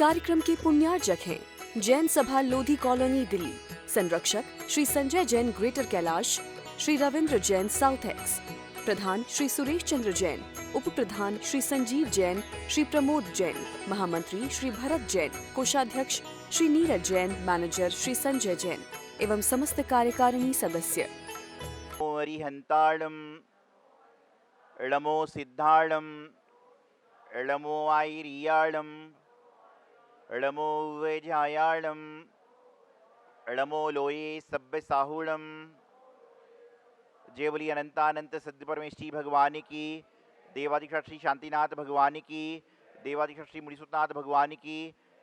कार्यक्रम के पुण्यार्जक हैं जैन सभा लोधी कॉलोनी दिल्ली, संरक्षक Shri Sanjay Jain Greater Kailash, Shri Ravindra Jain South Ex, प्रधान श्री सुरेश चंद्र जैन, उप प्रधान श्री संजीव जैन, श्री प्रमोद जैन, महामंत्री श्री भरत जैन, कोषाध्यक्ष श्री नीरज जैन, मैनेजर श्री संजय जैन एवं समस्त कार्यकारिणी सदस्य। अरिहंताड़म इळमो सिद्धाड़म इळमो आयरियाड़म इळमो वेजायाड़म इळमो लोये सभ्य साहुड़म। जय बोली अनंतानंत सद्य परमेश्वरी भगवान की, देवाधिशात्री श्री शांतिनाथ भगवान की, देवाधिशात्री श्री मुनिसुतनाथ भगवान की,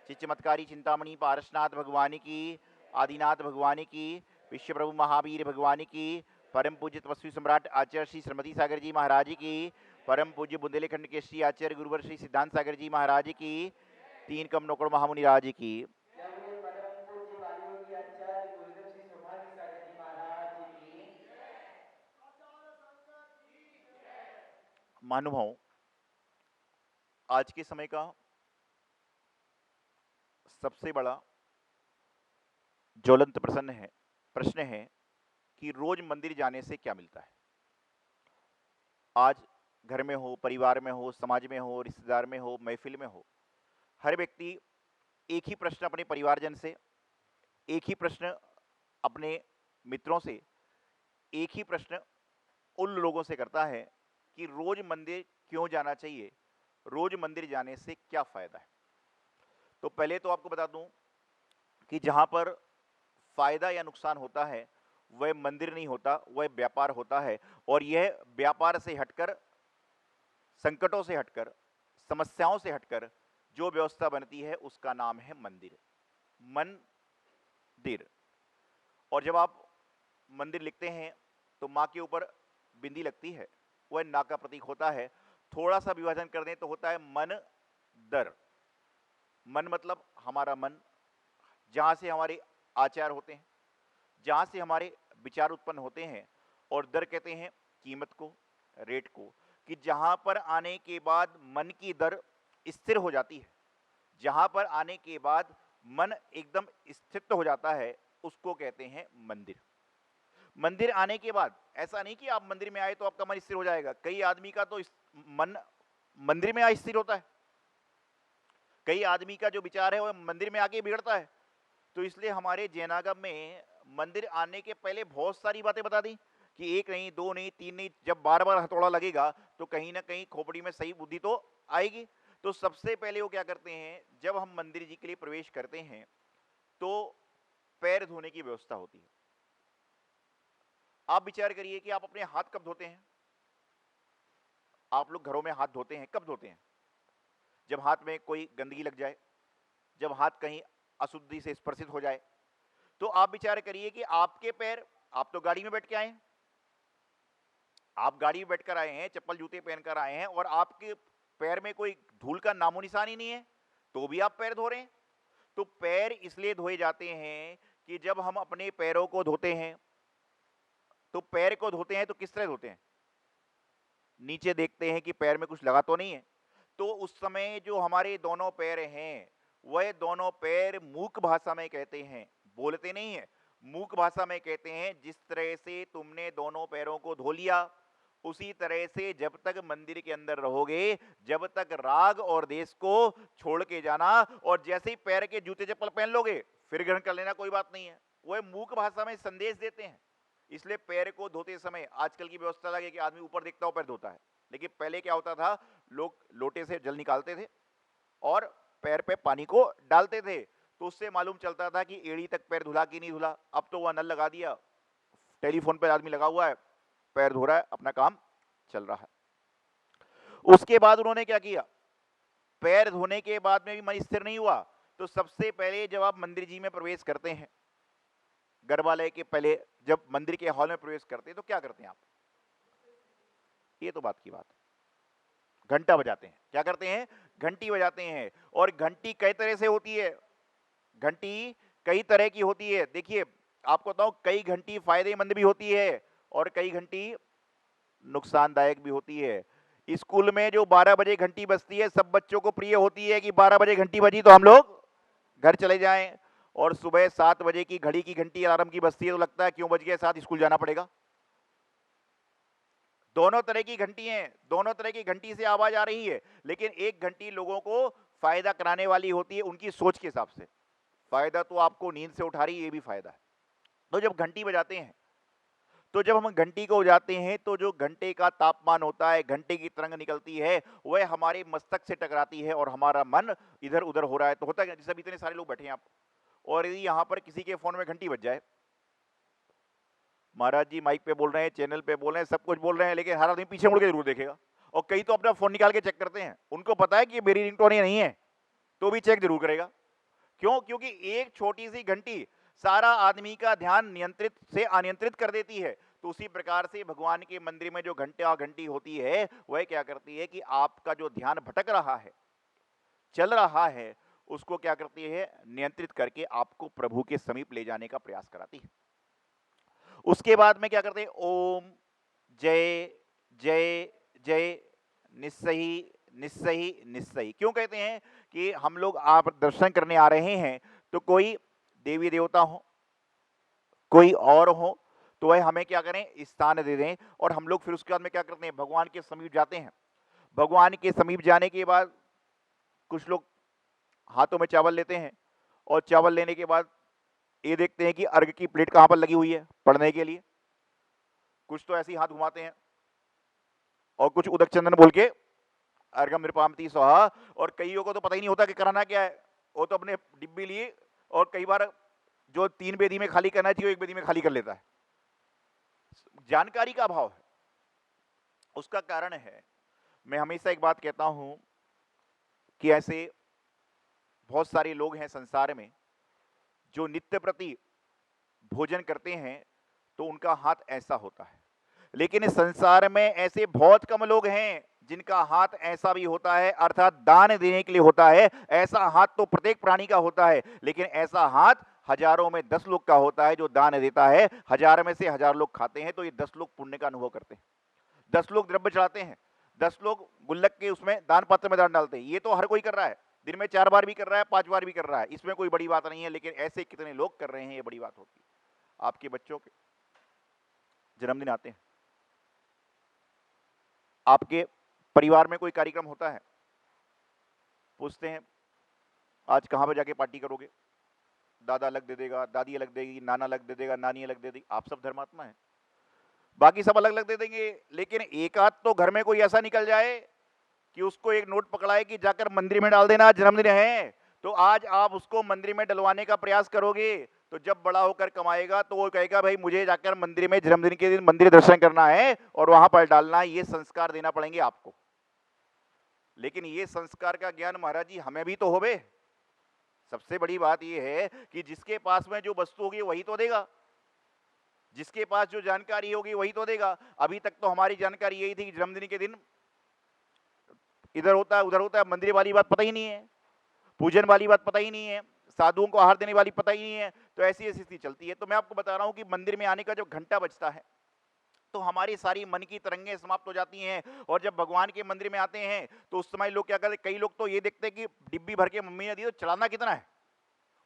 चिच्चमत्कारी चिंतामणि पारसनाथ भगवान की, आदिनाथ भगवान की, विश्व प्रभु महावीर भगवान की, परम पूज्य तपस्वी सम्राट आचार्य श्री श्रीमती सागर जी महाराज की, परम पूज्य बुंदेलखंड के श्री आचार्य गुरुवर श्री सिद्धांत सागर जी महाराज की, तीन कम नौकर महामुनि राज की। महानुभाव, आज के समय का सबसे बड़ा ज्वलंत प्रश्न है कि रोज मंदिर जाने से क्या मिलता है। आज घर में हो, परिवार में हो, समाज में हो, रिश्तेदार में हो, महफिल में हो, हर व्यक्ति एक ही प्रश्न अपने परिवारजन से, एक ही प्रश्न अपने मित्रों से, एक ही प्रश्न उन लोगों से करता है कि रोज मंदिर क्यों जाना चाहिए, रोज मंदिर जाने से क्या फायदा है। तो पहले तो आपको बता दूं कि जहां पर फायदा या नुकसान होता है वह मंदिर नहीं होता, वह व्यापार होता है। और यह व्यापार से हटकर, संकटों से हटकर, समस्याओं से हटकर जो व्यवस्था बनती है उसका नाम है मंदिर। मंदिर। और जब आप मंदिर लिखते हैं तो माँ के ऊपर बिंदी लगती है, वह ना का प्रतीक होता है। थोड़ा सा विभाजन कर दें तो होता है मन दर। मन मतलब हमारा मन, जहाँ से हमारे आचार होते हैं, जहाँ से हमारे विचार उत्पन्न होते हैं। और दर कहते हैं कीमत को, रेट को, कि जहाँ पर आने के बाद मन की दर स्थिर हो जाती है, जहाँ पर आने के बाद मन एकदम स्थिर हो जाता है, उसको कहते हैं मंदिर। मंदिर आने के बाद ऐसा नहीं कि आप मंदिर में आए तो आपका मन स्थिर हो जाएगा। कई आदमी का तो मन मंदिर में स्थिर होता है, कई आदमी का जो विचार है वह मंदिर में आके बिगड़ता है। तो इसलिए हमारे जैनागम में मंदिर आने के पहले बहुत सारी बातें बता दी कि एक नहीं, दो नहीं, तीन नहीं, जब बार बार हथौड़ा लगेगा तो कहीं ना कहीं खोपड़ी में सही बुद्धि तो आएगी। तो सबसे पहले वो क्या करते हैं, जब हम मंदिर जी के लिए प्रवेश करते हैं तो पैर धोने की व्यवस्था होती है। आप विचार करिए कि आप अपने हाथ कब धोते हैं। आप लोग घरों में हाथ धोते हैं, कब धोते हैं? जब हाथ में कोई गंदगी लग जाए, जब हाथ कहीं अशुद्धि से स्पर्शित हो जाए। तो आप विचार करिए कि आपके पैर, आप तो गाड़ी में बैठ के आए हैं, आप गाड़ी में बैठकर आए हैं, चप्पल जूते पहनकर आए हैं, और आपके पैर में कोई धूल का नामो निशान ही नहीं है, तो भी आप पैर धो रहे हैं। तो पैर इसलिए धोए जाते हैं कि जब हम अपने पैरों को धोते हैं तो पैर को धोते हैं तो किस तरह धोते हैं? नीचे देखते हैं कि पैर में कुछ लगा तो नहीं है। तो उस समय जो हमारे दोनों पैर हैं, वह दोनों पैर मूक भाषा में कहते हैं, बोलते नहीं है, मूक भाषा में कहते हैं जिस तरह से तुमने दोनों पैरों को धो लिया, उसी तरह से जब तक मंदिर के अंदर रहोगे, जब तक राग और देश को छोड़ के जाना। और जैसे ही पैर के जूते चप्पल पहन लोगे फिर ग्रहण कर लेना, कोई बात नहीं है। वह मूक भाषा में संदेश देते हैं। इसलिए पैर को धोते समय आजकल की व्यवस्था लगे कि आदमी ऊपर देखता हो पैर धोता है, लेकिन पहले क्या होता था, लोग लोटे से जल निकालते थे और पैर पे पानी को डालते थे, तो उससे मालूम चलता था कि एड़ी तक पैर धुला कि नहीं धुला। अब तो वह नल लगा दिया, टेलीफोन पे आदमी लगा हुआ है, पैर धो रहा है, अपना काम चल रहा है। उसके बाद उन्होंने क्या किया, पैर धोने के बाद में भी मन स्थिर नहीं हुआ, तो सबसे पहले जब आप मंदिर जी में प्रवेश करते हैं, गर्भालय के पहले जब मंदिर के हॉल में प्रवेश करते हैं तो क्या करते हैं आप? ये तो बात की बात है, घंटा बजाते हैं। क्या करते हैं? घंटी बजाते हैं। और घंटी कई तरह से होती है, घंटी कई तरह की होती है। देखिए आपको बताऊं, कई घंटी फायदेमंद भी होती है और कई घंटी नुकसानदायक भी होती है। स्कूल में जो 12 बजे घंटी बजती है, सब बच्चों को प्रिय होती है कि 12 बजे घंटी बजी तो हम लोग घर चले जाएं, और सुबह 7 बजे की घड़ी की घंटी अलार्म की बजती है तो लगता है क्यों बज गया, 7 स्कूल जाना पड़ेगा। दोनों तरह की घंटी हैं, दोनों तरह की घंटी से आवाज आ रही है, लेकिन एक घंटी लोगों को फायदा कराने वाली होती है उनकी सोच के हिसाब से। फायदा तो आपको नींद से उठा रही है, ये भी फायदा है। तो जब घंटी बजाते हैं, तो जब हम घंटी को बजाते हैं तो जो घंटे का तापमान होता है, घंटे की तरंग निकलती है, वह हमारे मस्तक से टकराती है और हमारा मन इधर उधर हो रहा है। तो होता है जैसे अभी इतने सारे लोग बैठे हैं आप, और यदि यहां पर किसी के फोन में घंटी बज जाए, महाराज जी माइक पे बोल रहे हैं, चैनल पे बोल रहे हैं, सब कुछ बोल रहे हैं, लेकिन हर आदमी पीछे मुड़ के जरूर देखेगा। और कई तो अपना फोन निकाल के चेक करते हैं, उनको पता है कि मेरी रिंगटोन ही नहीं है, तो भी चेक जरूर करेगा। क्यों? क्योंकि एक छोटी सी घंटी सारा आदमी का ध्यान नियंत्रित से अनियंत्रित कर देती है। तो उसी प्रकार से भगवान के मंदिर में जो घंटी होती है, वह क्या करती है कि आपका जो ध्यान भटक रहा है, चल रहा है, उसको क्या करती है, नियंत्रित करके आपको प्रभु के समीप ले जाने का प्रयास कराती है। उसके बाद में क्या करते हैं, ओम जय जय जय निस्सही निस्सही निस्सही। क्यों कहते हैं कि हम लोग आप दर्शन करने आ रहे हैं, तो कोई देवी देवता हो, कोई और हो, तो वह हमें क्या करें, स्थान दे दें, और हम लोग फिर उसके बाद में क्या करते हैं, भगवान के समीप जाते हैं। भगवान के समीप जाने के बाद कुछ लोग हाथों में चावल लेते हैं, और चावल लेने के बाद ये देखते हैं कि अर्घ की प्लेट कहां पर लगी हुई है पढ़ने के लिए। कुछ तो ऐसे ही हाथ घुमाते हैं, और कुछ उदक चंदन बोल के अर्घम नृपामती स्वाहा, और कईयों को तो पता ही नहीं होता कि कराना क्या है। वो तो अपने डिब्बी लिए, और कई बार जो 3 बेदी में खाली करना चाहिए 1 बेदी में खाली कर लेता है। जानकारी का अभाव है, उसका कारण है। मैं हमेशा एक बात कहता हूं कि ऐसे बहुत सारे लोग हैं संसार में जो नित्य प्रति भोजन करते हैं, तो उनका हाथ ऐसा होता है, लेकिन इस संसार में ऐसे बहुत कम लोग हैं जिनका हाथ ऐसा भी होता है, अर्थात दान देने के लिए होता है। ऐसा हाथ तो प्रत्येक प्राणी का होता है, लेकिन ऐसा हाथ हजारों में 10 लोग का होता है जो दान देता है। 1000 में से 1000 लोग खाते हैं, तो ये 10 लोग पुण्य का अनुभव करते हैं। 10 लोग द्रव्य चढ़ाते हैं, 10 लोग गुल्लक के उसमें दान पात्र में दान डालते हैं। ये तो हर कोई कर रहा है, दिन में 4 बार भी कर रहा है, 5 बार भी कर रहा है, इसमें कोई बड़ी बात नहीं है। लेकिन ऐसे कितने लोग कर रहे हैं, ये बड़ी बात होती है। आपके बच्चों के जन्मदिन आते हैं, आपके परिवार में कोई कार्यक्रम होता है, पूछते हैं आज कहां पर जाके पार्टी करोगे, दादा अलग दे देगा, दादी अलग देगी, नाना अलग दे देगा, नानी अलग दे देगी। आप सब धर्मात्मा हैं, बाकी सब अलग अलग दे देंगे, लेकिन एक आध तो घर में कोई ऐसा निकल जाए कि उसको एक नोट पकड़ाए कि जाकर मंदिर में डाल देना, जन्मदिन है। तो आज आप उसको मंदिर में डलवाने का प्रयास करोगे, तो जब बड़ा होकर कमाएगा तो वो कहेगा भाई मुझे जाकर मंदिर में जन्मदिन के दिन मंदिर दर्शन करना है और वहां पर डालना है। ये संस्कार देना पड़ेंगे आपको। लेकिन ये संस्कार का ज्ञान महाराज जी हमें भी तो होवे। सबसे बड़ी बात यह है कि जिसके पास में जो वस्तु होगी वही तो देगा, जिसके पास जो जानकारी होगी वही तो देगा। अभी तक तो हमारी जानकारी यही थी कि जन्मदिन के दिन इधर होता है उधर होता है, मंदिर वाली बात पता ही नहीं है, पूजन वाली बात पता ही नहीं है, साधुओं को आहार देने वाली पता ही नहीं है। तो ऐसी ऐसी स्थिति चलती है। तो मैं आपको बता रहा हूं कि मंदिर में आने का जब घंटा बजता है तो हमारी सारी मन की तरंगें समाप्त हो जाती हैं। और जब भगवान के मंदिर में आते हैं तो उस समय लोग क्या करते, कई लोग तो ये देखते हैं कि डिब्बी भर के मम्मी ने दी तो चढ़ाना कितना है,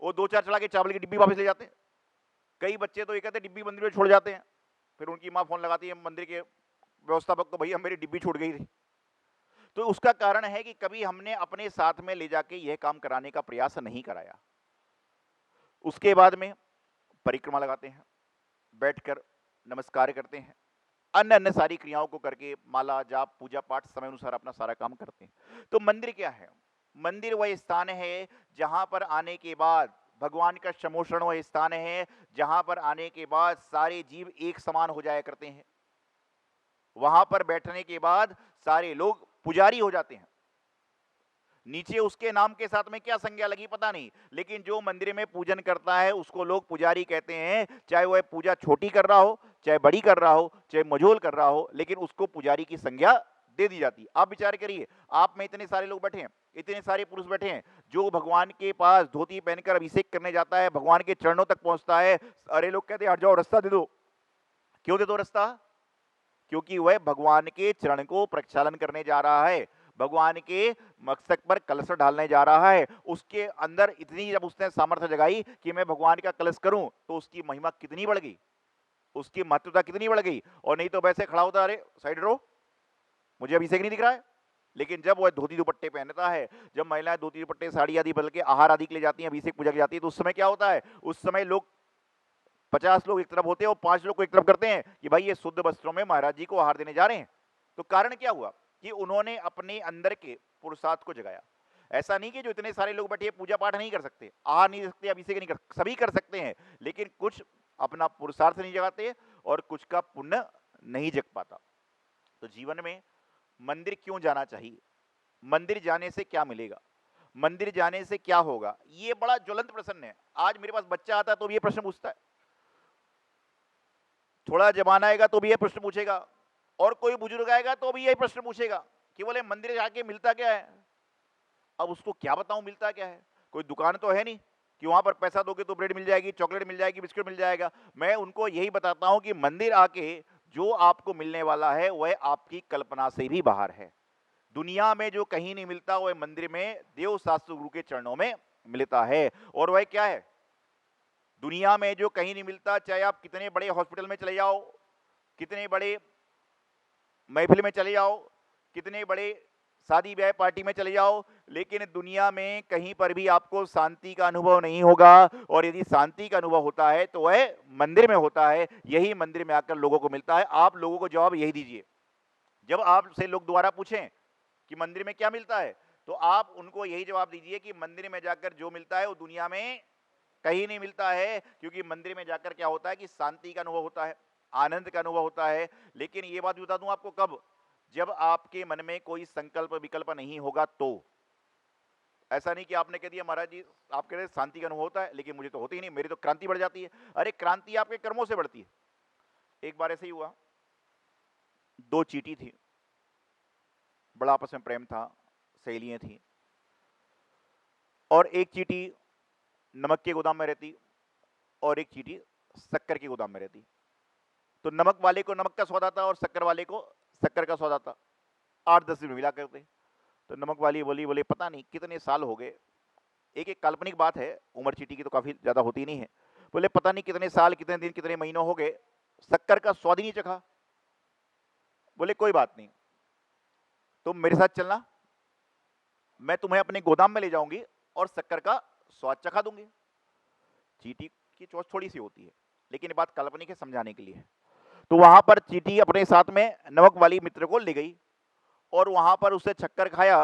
वो 2-4 चढ़ा के चावल की डिब्बी वापस ले जाते हैं। कई बच्चे तो ये कहते हैं डिब्बी मंदिर में छोड़ जाते हैं, फिर उनकी माँ फोन लगाती है मंदिर के व्यवस्थापक को, भैया मेरी डिब्बी छूट गई थी। तो उसका कारण है कि कभी हमने अपने साथ में ले जाके यह काम कराने का प्रयास नहीं कराया। उसके बाद में परिक्रमा लगाते हैं, बैठकर नमस्कार करते हैं, अन्य अन्य सारी क्रियाओं को करके माला जाप पूजा पाठ समय अनुसार अपना सारा काम करते हैं। तो मंदिर क्या है? मंदिर वह स्थान है जहां पर आने के बाद भगवान का समोषण, वह स्थान है जहां पर आने के बाद सारे जीव एक समान हो जाया करते हैं। वहां पर बैठने के बाद सारे लोग पुजारी हो जाते हैं। नीचे उसके नाम के साथ में क्या संज्ञा लगी पता नहीं, लेकिन जो मंदिर में पूजन करता है उसको लोग पुजारी कहते हैं। चाहे वह पूजा छोटी कर रहा हो, चाहे बड़ी कर रहा हो, चाहे मझोल कर रहा हो, लेकिन उसको पुजारी की संज्ञा दे दी जाती है। आप विचार करिए, आप में इतने सारे लोग बैठे हैं, इतने सारे पुरुष बैठे हैं, जो भगवान के पास धोती पहनकर अभिषेक करने जाता है, भगवान के चरणों तक पहुंचता है। अरे लोग कहते हैं हट जाओ, रास्ता दे दो। क्यों दे दो रास्ता? क्योंकि वह भगवान के चरण को प्रक्षालन करने जा रहा है, भगवान के मस्तक पर कलश ढालने जा रहा है। उसके अंदर इतनी जब उसने सामर्थ्य जगाई कि मैं भगवान का कलश करूं, तो उसकी महिमा कितनी बढ़ गई, उसकी महत्वता कितनी बढ़ गई। और नहीं तो वैसे खड़ा होता, अरे साइड रो, मुझे अभिषेक नहीं दिख रहा है। लेकिन जब वह धोती दुपट्टे पहनता है, जब महिलाएं धोती दुपट्टे साड़ी आदि बदल के आहार आदि के लिए जाती हैं, अभिषेक पूजा की जाती है, तो उस समय क्या होता है, उस समय लोग 50 लोग एक तरफ होते हैं और 5 लोग को एक तरफ करते हैं कि भाई ये शुद्ध वस्त्रों में महाराज जी को आहार देने जा रहे हैं। तो कारण क्या हुआ कि उन्होंने अपने अंदर के पुरुषार्थ को जगाया। ऐसा नहीं कि जो इतने सारे लोग बैठे पूजा पाठ नहीं कर सकते, आहार नहीं सकते, अभिषेक नहीं कर, सभी कर सकते हैं, लेकिन कुछ अपना पुरुषार्थ नहीं जगाते और कुछ का पुण्य नहीं जग पाता। तो जीवन में मंदिर क्यों जाना चाहिए, मंदिर जाने से क्या मिलेगा, मंदिर जाने से क्या होगा, ये बड़ा ज्वलंत प्रश्न है। आज मेरे पास बच्चा आता है तो भी ये प्रश्न पूछता है, थोड़ा जमाना आएगा तो भी ये प्रश्न पूछेगा, और कोई बुजुर्ग आएगा तो भी यही प्रश्न पूछेगा कि बोले मंदिर जाके मिलता क्या है। अब उसको क्या बताऊं मिलता क्या है, कोई दुकान तो है नहीं कि वहां पर पैसा दोगे तो ब्रेड मिल जाएगी, चॉकलेट मिल जाएगी, बिस्किट मिल जाएगा। मैं उनको यही बताता हूं कि मंदिर आके जो आपको मिलने वाला है वह आपकी कल्पना से भी बाहर है। दुनिया में जो कहीं नहीं मिलता वह मंदिर में देव शास्त्र गुरु के चरणों में मिलता है। और वह क्या है, दुनिया में जो कहीं नहीं मिलता, चाहे आप कितने बड़े हॉस्पिटल में चले जाओ, कितने बड़े महफिल में चले जाओ, कितने बड़े शादी ब्याह पार्टी में चले जाओ, लेकिन दुनिया में कहीं पर भी आपको शांति का अनुभव नहीं होगा। और यदि शांति का अनुभव होता है तो वह मंदिर में होता है, यही मंदिर में आकर लोगों को मिलता है। आप लोगों को जवाब यही दीजिए, जब आपसे लोग दोबारा पूछें कि मंदिर में क्या मिलता है, तो आप उनको यही जवाब दीजिए कि मंदिर में जाकर जो मिलता है वो दुनिया में कहीं नहीं मिलता है। क्योंकि मंदिर में जाकर क्या होता है कि शांति का अनुभव होता है, आनंद का अनुभव होता है। लेकिन ये बात बता दूं आपको, कब, जब आपके मन में कोई संकल्प विकल्प नहीं होगा। तो ऐसा नहीं कि आपने कह दिया महाराज जी आप कह रहे शांति का अनुभव होता है, लेकिन मुझे तो होती ही नहीं, मेरी तो क्रांति बढ़ जाती है। अरे क्रांति आपके कर्मों से बढ़ती है। एक बार ऐसे ही हुआ, दो चींटी थी, बड़ा आपस में प्रेम था, सहेलियां थी, और एक चींटी नमक के गोदाम में रहती और एक चींटी शक्कर के गोदाम में रहती। तो नमक वाले को नमक का स्वाद आता और शक्कर वाले को शक्कर का स्वाद आता। 8-10 दिन मिला करते। तो नमक वाली बोली पता नहीं कितने साल हो गए, एक काल्पनिक बात है, उम्र चींटी की तो काफी ज्यादा होती नहीं है, बोले पता नहीं कितने साल, कितने दिन, कितने महीनों हो गए, शक्कर का स्वाद ही नहीं चखा। बोले कोई बात नहीं, तुम मेरे साथ चलना, मैं तुम्हें अपने गोदाम में ले जाऊंगी और शक्कर का स्वाद चखा दूंगी। चींटी की चोंच थोड़ी सी होती है, लेकिन ये बात काल्पनिक है, समझाने के लिए है। तो वहां पर चींटी अपने साथ में नमक वाली मित्र को ले गई और वहां पर उससे शक्कर खाया,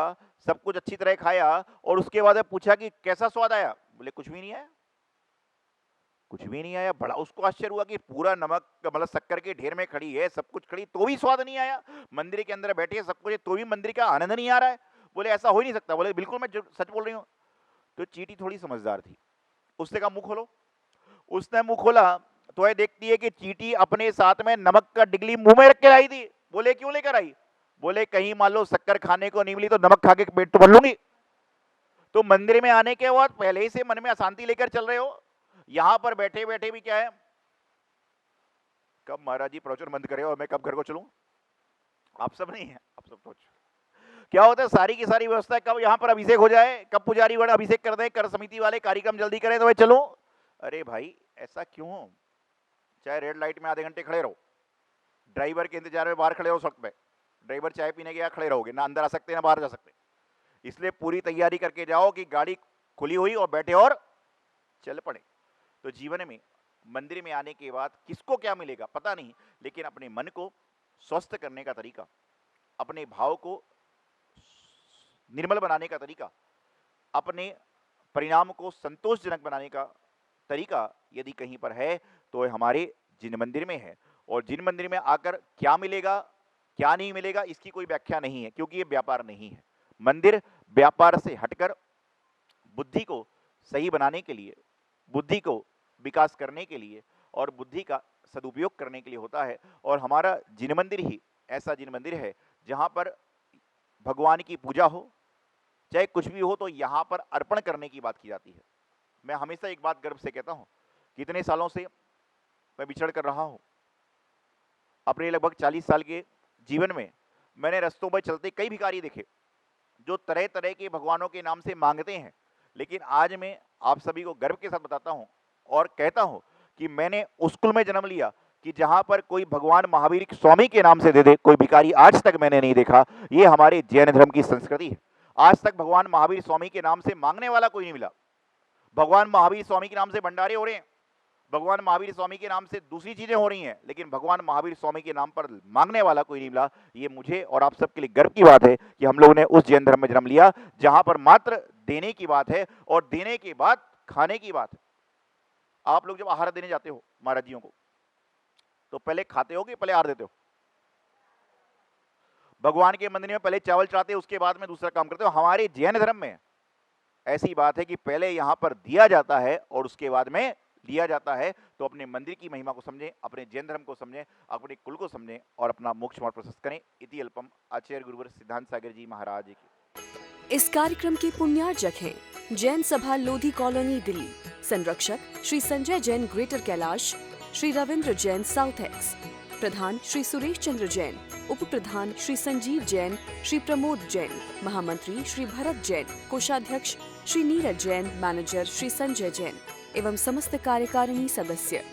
सब कुछ अच्छी तरह खाया, और उसके बाद पूछा कि कैसा स्वाद आया। बोले कुछ भी नहीं आया, कुछ भी नहीं आया। बड़ा उसको आश्चर्य हुआ कि पूरा नमक मतलब शक्कर के ढेर में खड़ी है, सब कुछ खड़ी, तो भी स्वाद नहीं आया। मंदिर के अंदर बैठे सब कुछ, तो भी मंदिर का आनंद नहीं आ रहा है। बोले ऐसा हो ही नहीं सकता। बोले बिल्कुल मैं सच बोल रही हूँ। तो चींटी थोड़ी समझदार थी, उसने कहा मुंह खोलो। उसने मुंह खोला तो यह देखती है कि चींटी अपने साथ में नमक का डिगली मुंह में रख के लाई थी। बोले क्यों लेकर आई। बोले कहीं मान लो शक्कर खाने को नहीं मिली तो नमक खा के पेट तो भर लूंगी। तो मंदिर में आने के बाद पहले ही से मन में अशांति लेकर चल रहे हो, यहां पर बैठे बैठे भी क्या है, कब महाराज जी प्रवचन बंद करे और मैं कब घर को चलूं। आप सब नहीं है, आप सब सोच क्या होता है, सारी की सारी व्यवस्था कब यहाँ पर अभिषेक हो जाए, कब पुजारी वाले अभिषेक कर दें, कर समिति वाले कार्यक्रम जल्दी करें तो मैं चलूं। अरे भाई ऐसा क्यों हो, चाहे रेड लाइट में आधे घंटे खड़े रहो, ड्राइवर के इंतजार में बाहर खड़े रहो, सड़क पे ड्राइवर चाय पीने के यहाँ खड़े रहोगे, ना अंदर आ सकते ना बाहर जा सकते। इसलिए पूरी तैयारी करके जाओ कि गाड़ी खुली हुई और बैठे और चल पड़े। तो जीवन में मंदिर में आने के बाद किसको क्या मिलेगा पता नहीं, लेकिन अपने मन को स्वस्थ करने का तरीका, अपने भाव को निर्मल बनाने का तरीका, अपने परिणाम को संतोषजनक बनाने का तरीका यदि कहीं पर है तो हमारे जिन मंदिर में है। और जिन मंदिर में आकर क्या मिलेगा क्या नहीं मिलेगा इसकी कोई व्याख्या नहीं है, क्योंकि ये व्यापार नहीं है। मंदिर व्यापार से हटकर बुद्धि को सही बनाने के लिए, बुद्धि को विकास करने के लिए और बुद्धि का सदुपयोग करने के लिए होता है। और हमारा जिन मंदिर ही ऐसा जिन मंदिर है जहाँ पर भगवान की पूजा हो, चाहे कुछ भी हो, तो यहाँ पर अर्पण करने की बात की जाती है। मैं हमेशा एक बात गर्व से कहता हूँ, कितने सालों से मैं विचरण कर रहा हूँ, अपने लगभग 40 साल के जीवन में मैंने रास्तों पर चलते कई भिखारी देखे जो तरह तरह के भगवानों के नाम से मांगते हैं। लेकिन आज मैं आप सभी को गर्व के साथ बताता हूं और कहता हूं कि मैंने उस कुल में जन्म लिया कि जहां पर कोई भगवान महावीर स्वामी के नाम से दे दे, कोई भिखारी आज तक मैंने नहीं देखा। ये हमारे जैन धर्म की संस्कृति है। आज तक भगवान महावीर स्वामी के नाम से मांगने वाला कोई नहीं मिला। भगवान महावीर स्वामी के नाम से भंडारे हो रहे हैं, भगवान महावीर स्वामी के नाम से दूसरी चीजें हो रही हैं, लेकिन भगवान महावीर स्वामी के नाम पर मांगने वाला कोई नहीं मिला। ये मुझे और आप सबके लिए गर्व की बात है कि हम लोगों ने उस जैन धर्म में जन्म लिया जहां पर मात्र देने की बात है और देने के बाद खाने की बात है। आप लोग जब आहार देने जाते हो महाराज जियों को, तो पहले खाते हो कि पहले आहार देते हो? भगवान के मंदिर में पहले चावल चढ़ाते हो, उसके बाद में दूसरा काम करते हो। हमारे जैन धर्म में ऐसी बात है कि पहले यहां पर दिया जाता है और उसके बाद में लिया जाता है। तो अपने मंदिर की महिमा को समझें, अपने जैन धर्म को समझें, अपने कुल को समझें और अपना मोक्ष मार्ग प्रशस्त करें। इति अल्पम। आचार्य गुरुवर सिद्धांत सागर जी महाराज की। इस कार्यक्रम के पुण्यार्जक हैं जैन सभा लोधी कॉलोनी दिल्ली, संरक्षक Shri Sanjay Jain Greater Kailash, Shri Ravindra Jain South Ex, प्रधान श्री सुरेश चंद्र जैन, उप प्रधान श्री संजीव जैन, श्री प्रमोद जैन, महामंत्री श्री भरत जैन, कोषाध्यक्ष श्री नीरज जैन, मैनेजर श्री संजय जैन एवं समस्त कार्यकारिणी सदस्य।